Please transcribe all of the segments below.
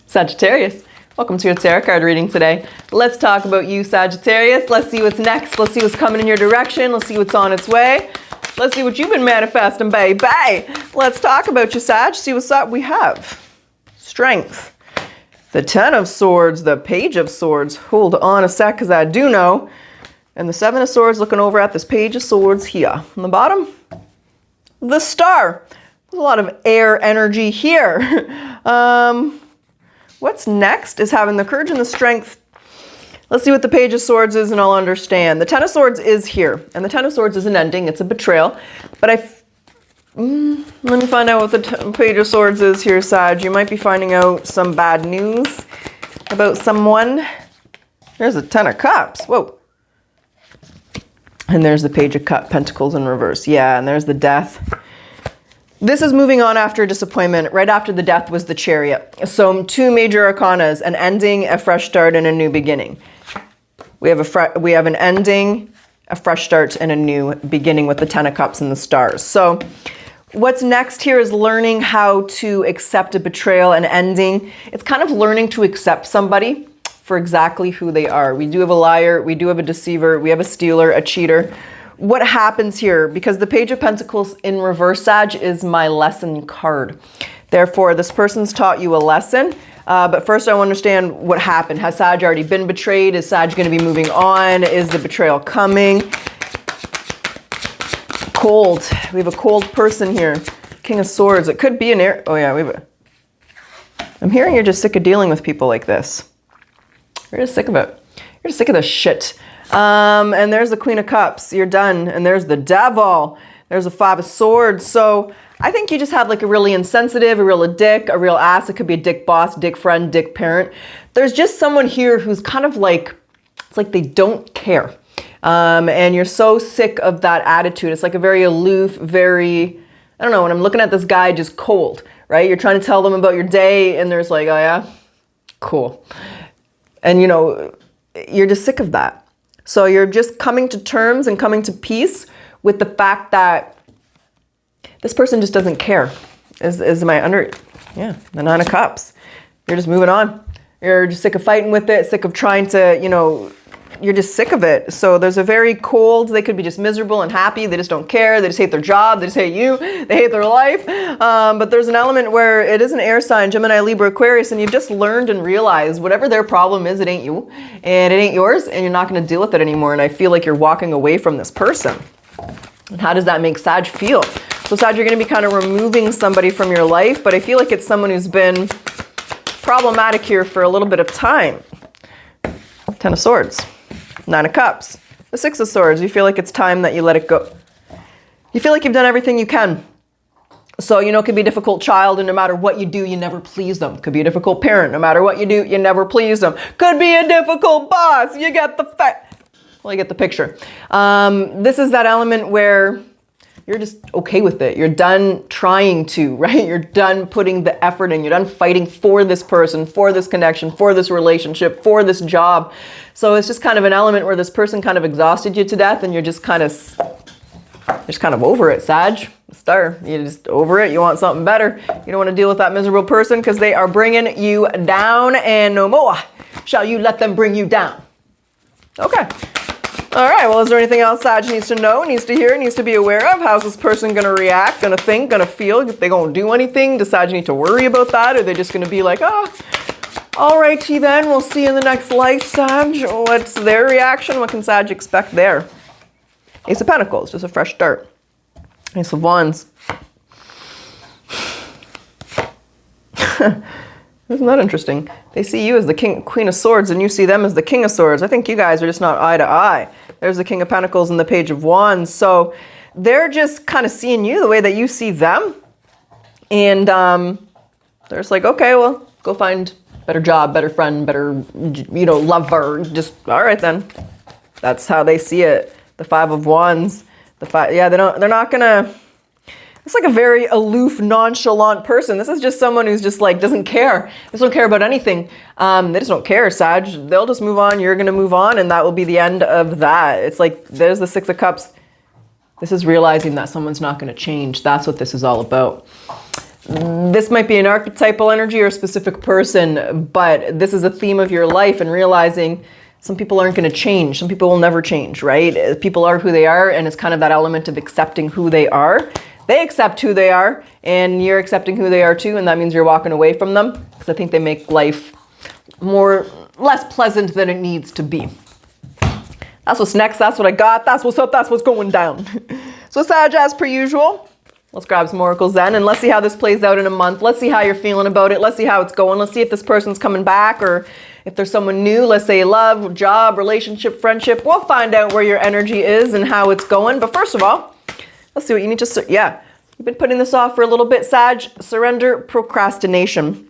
Sagittarius, welcome to your tarot card reading today. Let's talk about you, Sagittarius. Let's see what's next. Let's see what's coming in your direction. Let's see what's on its way. Let's see what you've been manifesting, baby. Let's talk about you, Sag. See what's up. We have Strength, the Ten of Swords, the Page of Swords. Hold on a sec, because I do know. And the Seven of Swords looking over at this Page of Swords here. On the bottom, the Star. There's a lot of air energy here. What's next is having the courage and the strength. Let's see what the Page of Swords is and I'll understand. The Ten of Swords is here. And the Ten of Swords is an ending. It's a betrayal. But let me find out what the Page of Swords is here, Sag. You might be finding out some bad news about someone. There's a Ten of Cups. Whoa. And there's the Page of Pentacles in reverse. Yeah, and there's the Death. This is moving on after disappointment. Right after the Death was the Chariot. So two major arcanas, an ending, a fresh start, and a new beginning. We have an ending, a fresh start, and a new beginning with the Ten of Cups and the Stars. So what's next here is learning how to accept a betrayal and ending. It's kind of learning to accept somebody for exactly who they are. We do have a liar, we do have a deceiver, we have a stealer, a cheater. What happens here, because the Page of Pentacles in reverse, Sag, is my lesson card. Therefore, this person's taught you a lesson. But first I want to understand what happened. Has Sag already been betrayed? Is Sag going to be moving on? Is the betrayal coming? Cold. We have a cold person here. King of Swords. It could be an air. Oh yeah, I'm hearing you're just sick of dealing with people like this. You're just sick of it. You're just sick of this shit. And there's the Queen of Cups. You're done. And there's the Devil. There's the Five of Swords. So I think you just have like a really insensitive, a real dick, a real ass. It could be a dick boss, dick friend, dick parent. There's just someone here who's kind of like, it's like they don't care. And you're so sick of that attitude. It's like a very aloof, very, I don't know, when I'm looking at this guy, just cold, right? You're trying to tell them about your day and there's like, oh yeah, cool. And you know, you're just sick of that. So you're just coming to terms and coming to peace with the fact that this person just doesn't care. The Nine of Cups. You're just moving on. You're just sick of fighting with it, sick of trying to, you know, you're just sick of it. So there's a very cold, they could be just miserable and happy. They just don't care. They just hate their job. They just hate you. They hate their life. But there's an element where it is an air sign, Gemini, Libra, Aquarius, and you've just learned and realized whatever their problem is, it ain't you and it ain't yours, and you're not going to deal with it anymore. And I feel like you're walking away from this person. And how does that make Sag feel? So Sag, you're going to be kind of removing somebody from your life, but I feel like it's someone who's been problematic here for a little bit of time. Ten of Swords. Nine of Cups. The Six of Swords. You feel like it's time that you let it go. You feel like you've done everything you can. So, you know, it could be a difficult child, and no matter what you do, you never please them. Could be a difficult parent. No matter what you do, you never please them. Could be a difficult boss. You get the you get the picture. This is that element where you're just okay with it. You're done trying to, right? You're done putting the effort in. You're done fighting for this person, for this connection, for this relationship, for this job. So it's just kind of an element where this person kind of exhausted you to death, and you're just kind of over it, Sag. Star, you're just over it. You want something better. You don't want to deal with that miserable person because they are bringing you down, and no more shall you let them bring you down. Okay. All right, well, is there anything else Sag needs to know, needs to hear, needs to be aware of? How's this person going to react, going to think, going to feel? If they going to do anything, does Sag need to worry about that? Or are they just going to be like, oh, all righty then, we'll see you in the next life, Sag. What's their reaction? What can Sag expect there? Ace of Pentacles, just a fresh start. Ace of Wands. Isn't that interesting? They see you as the Queen of Swords and you see them as the King of Swords. I think you guys are just not eye to eye. There's the King of Pentacles and the Page of Wands. So they're just kind of seeing you the way that you see them. And they're just like, okay, well, go find a better job, better friend, better, you know, lover. Just, all right then. That's how they see it. The Five of Wands. They're not going to... It's like a very aloof, nonchalant person. This is just someone who's just like, doesn't care. They don't care about anything. They just don't care, Sag. They'll just move on. You're going to move on. And that will be the end of that. It's like, there's the Six of Cups. This is realizing that someone's not going to change. That's what this is all about. This might be an archetypal energy or a specific person, but this is a theme of your life, and realizing some people aren't going to change. Some people will never change, right? People are who they are, and it's kind of that element of accepting who they are. They accept who they are, and you're accepting who they are too, and that means you're walking away from them, because I think they make life less pleasant than it needs to be. That's what's next. That's what I got. That's what's up. That's what's going down. So Sag, as per usual, let's grab some oracles then, and let's see how this plays out in a month. Let's see how you're feeling about it. Let's see how it's going. Let's see if this person's coming back, or if there's someone new, let's say love, job, relationship, friendship. We'll find out where your energy is and how it's going. But first of all, let's see what you need to, yeah, you've been putting this off for a little bit, Sag. Surrender, procrastination.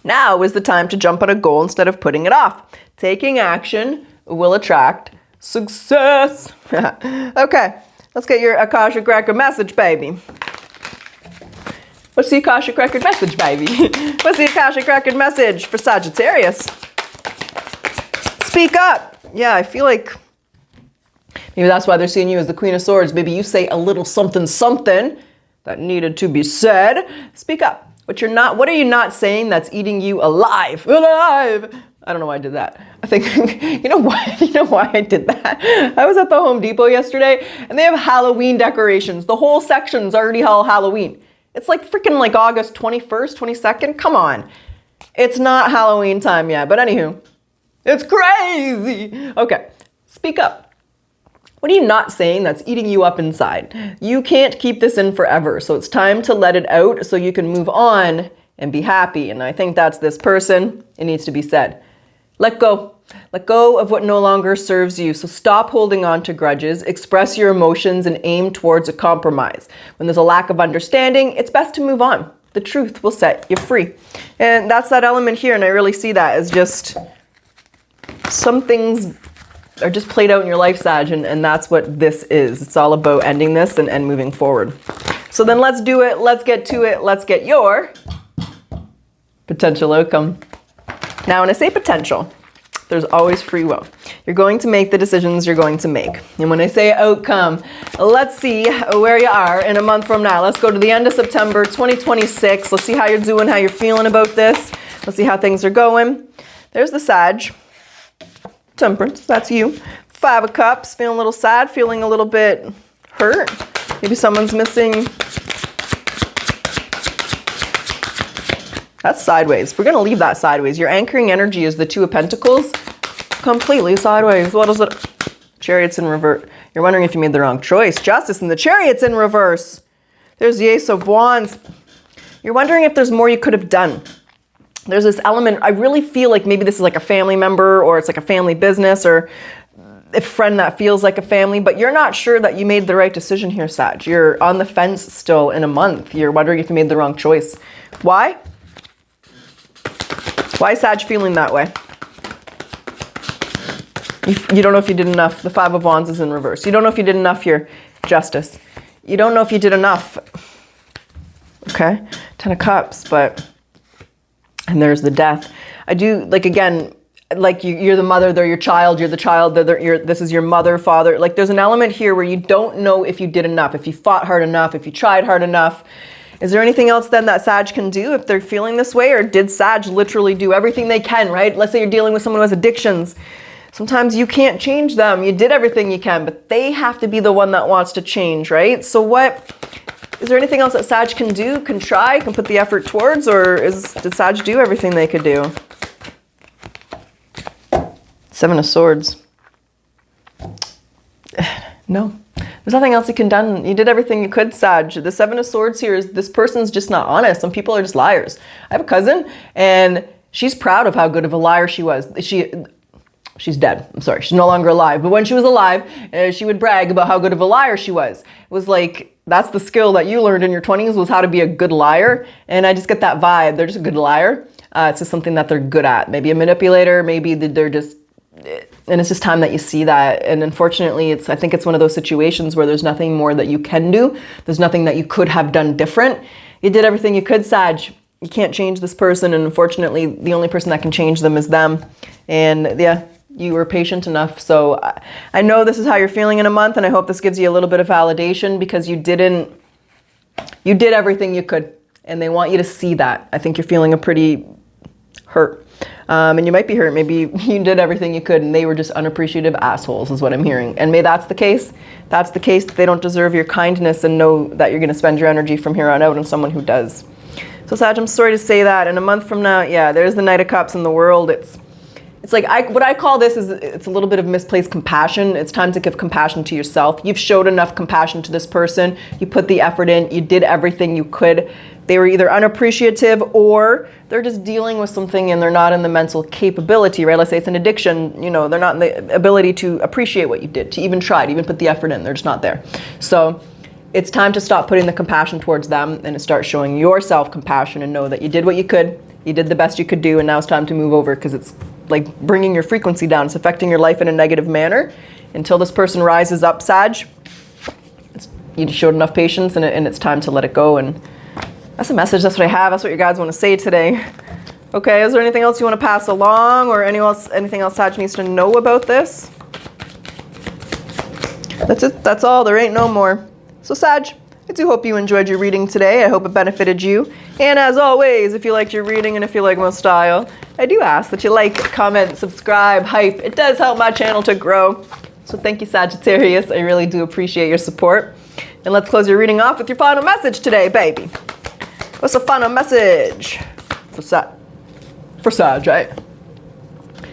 Now is the time to jump at a goal instead of putting it off. Taking action will attract success. Okay, let's get your Akashic Record message, baby. What's the Akashic Record message, baby? What's the Akashic Record message for Sagittarius? Speak up. Yeah, I feel like maybe that's why they're seeing you as the Queen of Swords. Maybe you say a little something that needed to be said. Speak up. What are you not saying that's eating you alive? Alive! I don't know why I did that. I think, you know why I did that? I was at the Home Depot yesterday, and they have Halloween decorations. The whole section's already all Halloween. It's like freaking like August 21st, 22nd. Come on. It's not Halloween time yet. But anywho, it's crazy. Okay, speak up. What are you not saying that's eating you up inside? You can't keep this in forever. So it's time to let it out so you can move on and be happy. And I think that's this person. It needs to be said. Let go. Let go of what no longer serves you. So stop holding on to grudges, express your emotions, and aim towards a compromise. When there's a lack of understanding, it's best to move on. The truth will set you free. And that's that element here, and I really see that as just some things are just played out in your life, Sag, and that's what this is. It's all about ending this and moving forward. So then let's do it. Let's get to it. Let's get your potential outcome. Now, when I say potential, there's always free will. You're going to make the decisions you're going to make. And when I say outcome, let's see where you are in a month from now. Let's go to the end of September 2026. Let's see how you're doing, how you're feeling about this. Let's see how things are going. There's the Sag. Temperance, that's you. 5 of Cups, feeling a little sad, feeling a little bit hurt. Maybe someone's missing. That's sideways. We're going to leave that sideways. Your anchoring energy is the 2 of Pentacles. Completely sideways. What is it? Chariot's in reverse. You're wondering if you made the wrong choice. Justice and the Chariot's in reverse. There's the Ace of Wands. You're wondering if there's more you could have done. There's this element, I really feel like maybe this is like a family member, or it's like a family business, or a friend that feels like a family, but you're not sure that you made the right decision here, Sag. You're on the fence still in a month. You're wondering if you made the wrong choice. Why? Why is Sag feeling that way? You don't know if you did enough. The 5 of Wands is in reverse. You don't know if you did enough here. Justice. You don't know if you did enough. Okay. 10 of Cups, but... And there's the Death. I do, like, again, like you're the mother, they're your child, you're the child, this is your mother, father. Like, there's an element here where you don't know if you did enough, if you fought hard enough, if you tried hard enough. Is there anything else then that Sag can do if they're feeling this way? Or did Sag literally do everything they can, right? Let's say you're dealing with someone who has addictions. Sometimes you can't change them. You did everything you can, but they have to be the one that wants to change, right? So is there anything else that Sag can do, can try, can put the effort towards, or did Sag do everything they could do? 7 of Swords. No. There's nothing else you can done. You did everything you could, Sag. The 7 of Swords here is this person's just not honest. Some people are just liars. I have a cousin, and she's proud of how good of a liar she was. She's dead. I'm sorry. She's no longer alive. But when she was alive, she would brag about how good of a liar she was. It was like, that's the skill that you learned in your 20s, was how to be a good liar. And I just get that vibe. They're just a good liar. It's just something that they're good at. Maybe a manipulator. Maybe they're just... And it's just time that you see that. And unfortunately, I think it's one of those situations where there's nothing more that you can do. There's nothing that you could have done different. You did everything you could, Sag. You can't change this person. And unfortunately, the only person that can change them is them. And yeah, you were patient enough. So I know this is how you're feeling in a month. And I hope this gives you a little bit of validation, because you did everything you could. and they want you to see that. I think you're feeling a pretty hurt. And you might be hurt. Maybe you did everything you could and they were just unappreciative assholes is what I'm hearing. And maybe that's the case. That's the case that they don't deserve your kindness, and know that you're going to spend your energy from here on out on someone who does. So Sag, I'm sorry to say that. In a month from now, yeah, there's the Knight of Cups in the world. It's like, what I call this is, it's a little bit of misplaced compassion. It's time to give compassion to yourself. You've showed enough compassion to this person. You put the effort in. You did everything you could. They were either unappreciative or they're just dealing with something and they're not in the mental capability, right? Let's say it's an addiction, you know, they're not in the ability to appreciate what you did, to even try, to even put the effort in. They're just not there. So it's time to stop putting the compassion towards them and to start showing yourself compassion and know that you did what you could. You did the best you could do, and now it's time to move over, because it's like bringing your frequency down. It's affecting your life in a negative manner. Until this person rises up, Sag, you showed enough patience, and it's time to let it go. And that's a message. That's what I have. That's what your guides want to say today. Okay, is there anything else you want to pass along, or anything else Sag needs to know about this? That's it. That's all. There ain't no more. So Sag, I do hope you enjoyed your reading today. I hope it benefited you. And as always, if you liked your reading and if you like my style, I do ask that you like, comment, subscribe, hype. It does help my channel to grow. So thank you, Sagittarius. I really do appreciate your support. And let's close your reading off with your final message today, baby. What's the final message for Sag, right?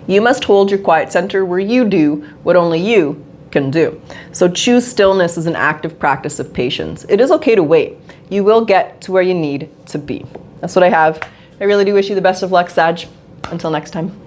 You must hold your quiet center where you do what only you can do. So choose stillness as an active practice of patience. It is okay to wait. You will get to where you need to be. That's what I have. I really do wish you the best of luck, Sag. Until next time.